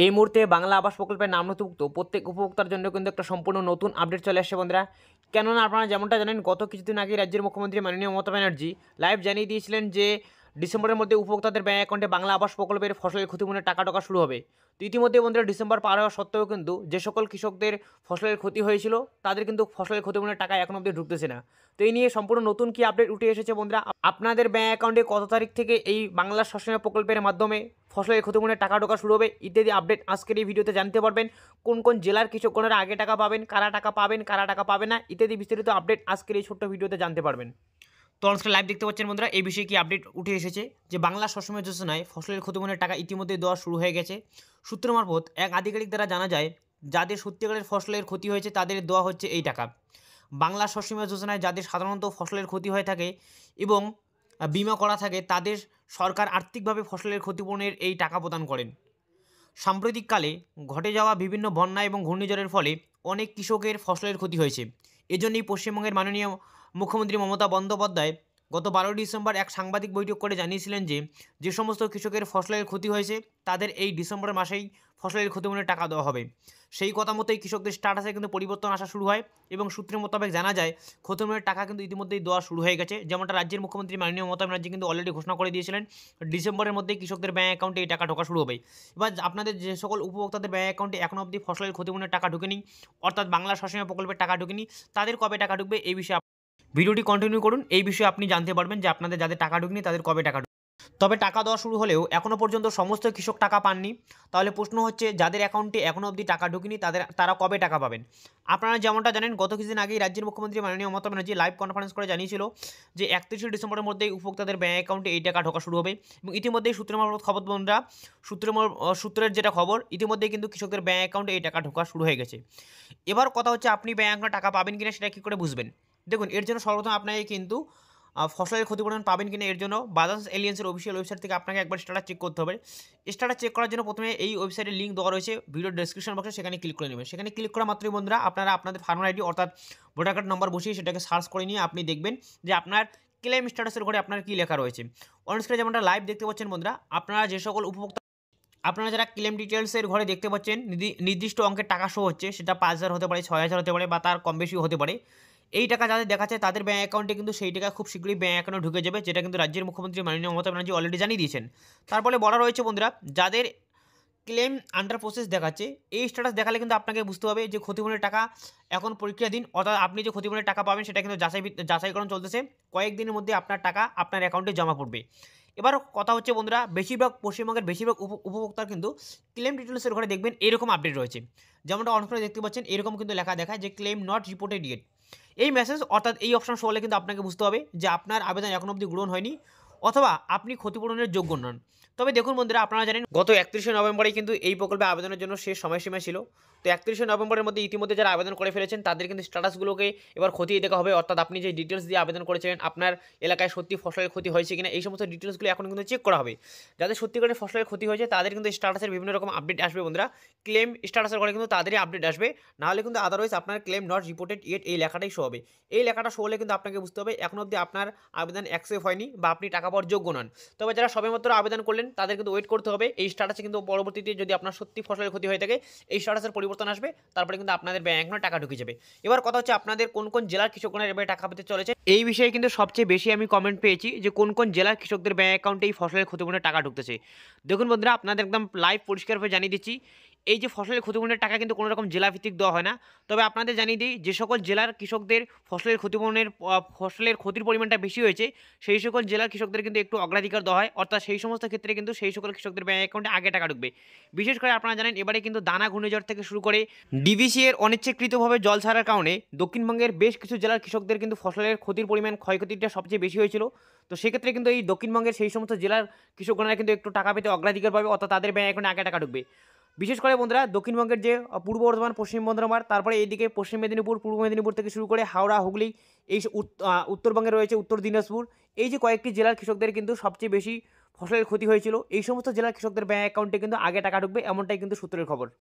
এই মুহূর্তে বাংলা আবাস প্রকল্পের নাম নথিভুক্ত প্রত্যেক উপভোক্তার জন্য কিন্তু একটা সম্পূর্ণ নতুন আপডেট চলে আসছে বন্ধুরা। কেননা আপনারা যেমনটা জানেন, গত কিছুদিন আগে রাজ্যের মুখ্যমন্ত্রী মাননীয় মমতা ব্যানার্জি লাইভ জানিয়ে দিয়েছিলেন যে ডিসেম্বরের মধ্যে উপভোক্তাদের ব্যাংক অ্যাকাউন্টে বাংলা আবাস প্রকল্পের ফসলের ক্ষতিপূরণের টাকা ঢোকা শুরু হবে। তো ইতিমধ্যে বন্ধুরা ডিসেম্বর পার হওয়া সত্ত্বেও কিন্তু যে সকল কৃষকদের ফসলের ক্ষতি হয়েছিল তাদের কিন্তু ফসলের ক্ষতিপূরণের টাকা এখন অবধি ঢুকতেছে না। তো এই নিয়ে সম্পূর্ণ নতুন কি আপডেট উঠে এসেছে বন্ধুরা, আপনাদের ব্যাংক অ্যাকাউন্টে কত তারিখ থেকে এই বাংলা শস্য বীমা প্রকল্পের মাধ্যমে ফসলের ক্ষতিপূরণের টাকা ঢোকা শুরু হবে ইত্যাদি আপডেট আজকের এই ভিডিওতে জানতে পারবেন। কোন কোন জেলার কৃষকগণেরা আগে টাকা পাবেন, কারা টাকা পাবেন, কারা টাকা পাবে না ইত্যাদি বিস্তারিত আপডেট আজকের এই ছোট্ট ভিডিওতে জানতে পারবেন। তো অনুষ্ঠানে লাইভ দেখতে পাচ্ছেন বন্ধুরা, এই বিষয়ে কি আপডেট উঠে এসেছে যে বাংলা শস্য বীমা যোজনায় ফসলের ক্ষতিপূরণের টাকা ইতিমধ্যে দেওয়া শুরু হয়ে গেছে। সূত্র মারফত এক আধিকারিক দ্বারা জানা যায়, যাদের সত্যিকারের ফসলের ক্ষতি হয়েছে তাদের দেওয়া হচ্ছে এই টাকা। বাংলা শস্য বীমা যোজনায় যাদের সাধারণত ফসলের ক্ষতি হয়ে থাকে এবং বিমা করা থাকে তাদের সরকার আর্থিকভাবে ফসলের ক্ষতিপূরণের এই টাকা প্রদান করেন। সাম্প্রতিককালে ঘটে যাওয়া বিভিন্ন বন্যা এবং ঘূর্ণিঝড়ের ফলে অনেক কৃষকের ফসলের ক্ষতি হয়েছে। এজন্যই পশ্চিমবঙ্গের মাননীয় মুখ্যমন্ত্রী মমতা বন্দ্যোপাধ্যায় গত 12 ডিসেম্বর এক সাংবাদিক বৈঠক করে জানিয়েছিলেন যে যে সমস্ত কৃষকের ফসলের ক্ষতি হয়েছে তাদের এই ডিসেম্বর মাসেই ফসলের ক্ষতিপূরণের টাকা দেওয়া হবে। সেই কথা মতোই কৃষকদের স্ট্যাটাসে কিন্তু পরিবর্তন আসা শুরু হয় এবং সূত্রের মোতাবেক জানা যায় ক্ষতিপূরণের টাকা কিন্তু ইতিমধ্যেই দেওয়া শুরু হয়ে গেছে। যেমনটা রাজ্যের মুখ্যমন্ত্রী মাননীয় মমতা ব্যানার্জি কিন্তু অলরেডি ঘোষণা করে দিয়েছিলেন ডিসেম্বরের মধ্যেই কৃষকদের ব্যাংক অ্যাকাউন্টে এই টাকা ঢোকা শুরু হবে। এবার আপনাদের যে সকল উপভোক্তাদের ব্যাংক অ্যাকাউন্টে এখনও অবধি ফসলের ক্ষতিপূরণের টাকা ঢুকেনি, অর্থাৎ বাংলা শস্য বীমা প্রকল্পের টাকা ঢুকেনি, তাদের কবে টাকা ঢুকবে এই বিষয়ে ভিডিওটি কন্টিনিউ করুন। এই বিষয়ে আপনি জানতে পারবেন যে আপনাদের যাদের টাকা ঢুকেনি তাদের কবে টাকা ঢুকবে। তবে টাকা দেওয়া শুরু হলেও এখনও পর্যন্ত সমস্ত কৃষক টাকা পাননি। তাহলে প্রশ্ন হচ্ছে, যাদের অ্যাকাউন্টে এখনও অবধি টাকা ঢুকেনি তারা কবে টাকা পাবেন? আপনারা যেমনটা জানেন, গত কিছুদিন আগেই রাজ্যের মুখ্যমন্ত্রী মাননীয় মমতা ব্যানার্জি লাইভ কনফারেন্স করে জানিয়েছিল যে 31শে ডিসেম্বরের মধ্যেই উপভোক্তাদের ব্যাংক অ্যাকাউন্টে এই টাকা ঢোকা শুরু হবে। এবং ইতিমধ্যেই সূত্রের মারফত খবর বন্ধুরা, সূত্রের যেটা খবর, ইতিমধ্যেই কিন্তু কৃষকদের ব্যাংক অ্যাকাউন্টে এই টাকা ঢোকা শুরু হয়ে গেছে। এবার কথা হচ্ছে, আপনি ব্যাংক অ্যাকাউন্টে টাকা পাবেন কিনা সেটা কী করে বুঝবেন? দেখুন, এর জন্য সর্বপ্রথম আপনাকে কিন্তু ফসলের ক্ষতিপূরণ পাবেন কিনা এর জন্য বাজাজ এলিয়েন্সের অফিসিয়াল ওয়েবসাইট থেকে আপনাকে একবার স্ট্যাটাস চেক করতে হবে। স্ট্যাটাস চেক করার জন্য প্রথমে এই ওয়েবসাইটের লিঙ্ক দেওয়া রয়েছে ভিডিও ডেসক্রিপশন বক্সে, সেখানে ক্লিক করে নেবেন। সেখানে ক্লিক করা মাত্রই বন্ধুরা আপনারা আপনাদের ফার্মার আইডি অর্থাৎ ভোটার কার্ড নম্বর বসিয়ে সেটাকে সার্চ করে নিয়ে আপনি দেখবেন যে আপনার ক্লেম স্ট্যাটাসের ঘরে আপনার কী লেখা রয়েছে। অন স্ক্রিনে যেমনটা লাইভ দেখতে পাচ্ছেন বন্ধুরা, আপনারা যে সকল উপভোক্তা আপনারা যারা ক্লেম ডিটেলসের ঘরে দেখতে পাচ্ছেন নির্দিষ্ট অঙ্কের টাকা শো হচ্ছে, সেটা 5,000 হতে পারে, 6,000 হতে পারে বা তার কম বেশিও হতে পারে। এই টাকা যাদের দেখাচ্ছে তাদের ব্যাংক অ্যাকাউন্টে কিন্তু সেই টাকা খুব শীঘ্রই ব্যাংক অ্যাকাউন্টে ঢুকে যাবে, যেটা কিন্তু রাজ্যের মুখ্যমন্ত্রী মাননীয় মমতা ব্যানার্জি অলরেডি জানিয়ে দিয়েছেন। তারপরে বলা রয়েছে বন্ধুরা, যাদের ক্লেম আন্ডার প্রসেস দেখাচ্ছে, এই স্ট্যাটাস দেখালে কিন্তু আপনাকে বুঝতে হবে যে ক্ষতিপূরণের টাকা এখন প্রক্রিয়াধীন, অর্থাৎ আপনি যে ক্ষতিপূরণের টাকা পাবেন সেটা কিন্তু যাচাইকরণ চলতেছে। কয়েকদিনের মধ্যে আপনার টাকা আপনার অ্যাকাউন্টে জমা পড়বে। এবার কথা হচ্ছে বন্ধুরা, পশ্চিমবঙ্গের বেশিরভাগ উপভোক্তার কিন্তু ক্লেম ডিটেলসের ঘরে দেখবেন এরকম আপডেট রয়েছে, যেমনটা অন স্ক্রিনে দেখতে পাচ্ছেন, এরকম কিন্তু লেখা দেখায় যে ক্লেম নট রিপোর্টেড ইয়েট। এই মেসেজ অর্থাৎ এই অপশন শো হলে কিন্তু আপনাকে বুঝতে হবে যে আপনার আবেদন এখন অবধি গ্রহণ হয়নি অথবা আপনি ক্ষতিপূরণের যোগ্য নন। তবে দেখুন বন্ধুরা, আপনারা জানেন গত 31শে নভেম্বরে কিন্তু এই প্রকল্পে আবেদনের জন্য শেষ সময়সীমা ছিল। তো 31শে নভেম্বরের মধ্যে ইতিমধ্যে যারা আবেদন করে ফেলেছেন তাদের কিন্তু স্ট্যাটাসগুলোকে এবার খতিয়ে দেখা হবে, অর্থাৎ আপনি যে ডিটেলস দিয়ে আবেদন করেছেন, আপনার এলাকায় সত্যি ফসলের ক্ষতি হয়েছে কিনা এই সমস্ত ডিটেলসগুলো এখন কিন্তু চেক করা হবে। যাদের সত্যিকারের ফসলের ক্ষতি হয়েছে তাদের কিন্তু স্ট্যাটাসের বিভিন্ন রকম আপডেট আসবে বন্ধুরা। ক্লেম স্ট্যাটাসের ঘরে কিন্তু তাদেরই আপডেট আসবে, নাহলে কিন্তু আদারওয়াইজ আপনার ক্লেম নট রিপোর্টেড ইয়েট এই লেখাটাই শো হবে। এই লেখাটা শো হলে কিন্তু আপনাকে বুঝতে হবে এখন অবধি আপনার আবেদন অ্যাকসেপ্ট হয়নি বা আপনি টাকা পাওয়ার যোগ্য নন। তবে যারা সবেমাত্র আবেদন করলেন তাদের কিন্তু ওয়েট করতে হবে। এই স্ট্যাটাসে কিন্তু পরবর্তীতে যদি আপনার সত্যি ফসলের ক্ষতি হয়ে থাকে এই স্ট্যাটাসের পরিবর্তন আসবে, তারপরে কিন্তু আপনাদের ব্যাংক অ্যাকাউন্টে টাকা ঢুকে যাবে। এবার কথা হচ্ছে, আপনাদের কোন কোন জেলার কৃষকরা এভাবে টাকা পেতে চলেছে এই বিষয়ে কিন্তু সবচেয়ে বেশি আমি কমেন্ট পেয়েছি যে কোন কোন জেলার কৃষকদের ব্যাংক অ্যাকাউন্টে এই ফসলের ক্ষতিপূরণের টাকা ঢুকতেছে। দেখুন বন্ধুরা, আপনাদের একদম লাইভ পরিষ্কারভাবে জানিয়ে দিচ্ছি, এই যে ফসলের ক্ষতিপূরণের টাকা কিন্তু কোনো রকম জেলাভিত্তিক দেওয়া হয় না। তবে আপনাদের জানিয়ে দিই, যে সকল জেলার কৃষকদের ফসলের ক্ষতির পরিমাণটা বেশি হয়েছে সেই সকল জেলার কৃষকদের কিন্তু একটু অগ্রাধিকার দেওয়া হয়, অর্থাৎ সেই সমস্ত ক্ষেত্রে কিন্তু সেই সকল কৃষকদের ব্যাংক অ্যাকাউন্টে আগে টাকা ঢুকবে। বিশেষ করে আপনারা জানেন এবারে কিন্তু দানা ঘূর্ণিঝড় থেকে শুরু করে ডিভিসি এর অনিচ্ছাকৃতভাবে জল ছাড়ার কারণে দক্ষিণবঙ্গের বেশ কিছু জেলার কৃষকদের কিন্তু ফসলের ক্ষতির পরিমাণ ক্ষয়ক্ষতিটা সবচেয়ে বেশি হয়েছিল। তো সেক্ষেত্রে কিন্তু এই দক্ষিণবঙ্গের সেই সমস্ত জেলার কৃষকগণরা কিন্তু একটু টাকা পেতে অগ্রাধিকার পাবে, অর্থাৎ তাদের ব্যাংক অ্যাকাউন্টে আগে টাকা ঢুকবে। বিশেষ করে বন্ধুরা, দক্ষিণবঙ্গের যে পূর্ব বর্ধমান, পশ্চিম বর্ধমান, তারপরে এইদিকে পশ্চিম মেদিনীপুর, পূর্ব মেদিনীপুর থেকে শুরু করে হাওড়া, হুগলি, এই উত্তরবঙ্গে রয়েছে উত্তর দিনাজপুর, এই যে কয়েকটি জেলার কৃষকদের কিন্তু সবচেয়ে বেশি ফসলের ক্ষতি হয়েছিল। এই সমস্ত জেলার কৃষকদের ব্যাংক অ্যাকাউন্টে কিন্তু আগে টাকা ঢুকবে, এমনটাই কিন্তু সূত্রের খবর।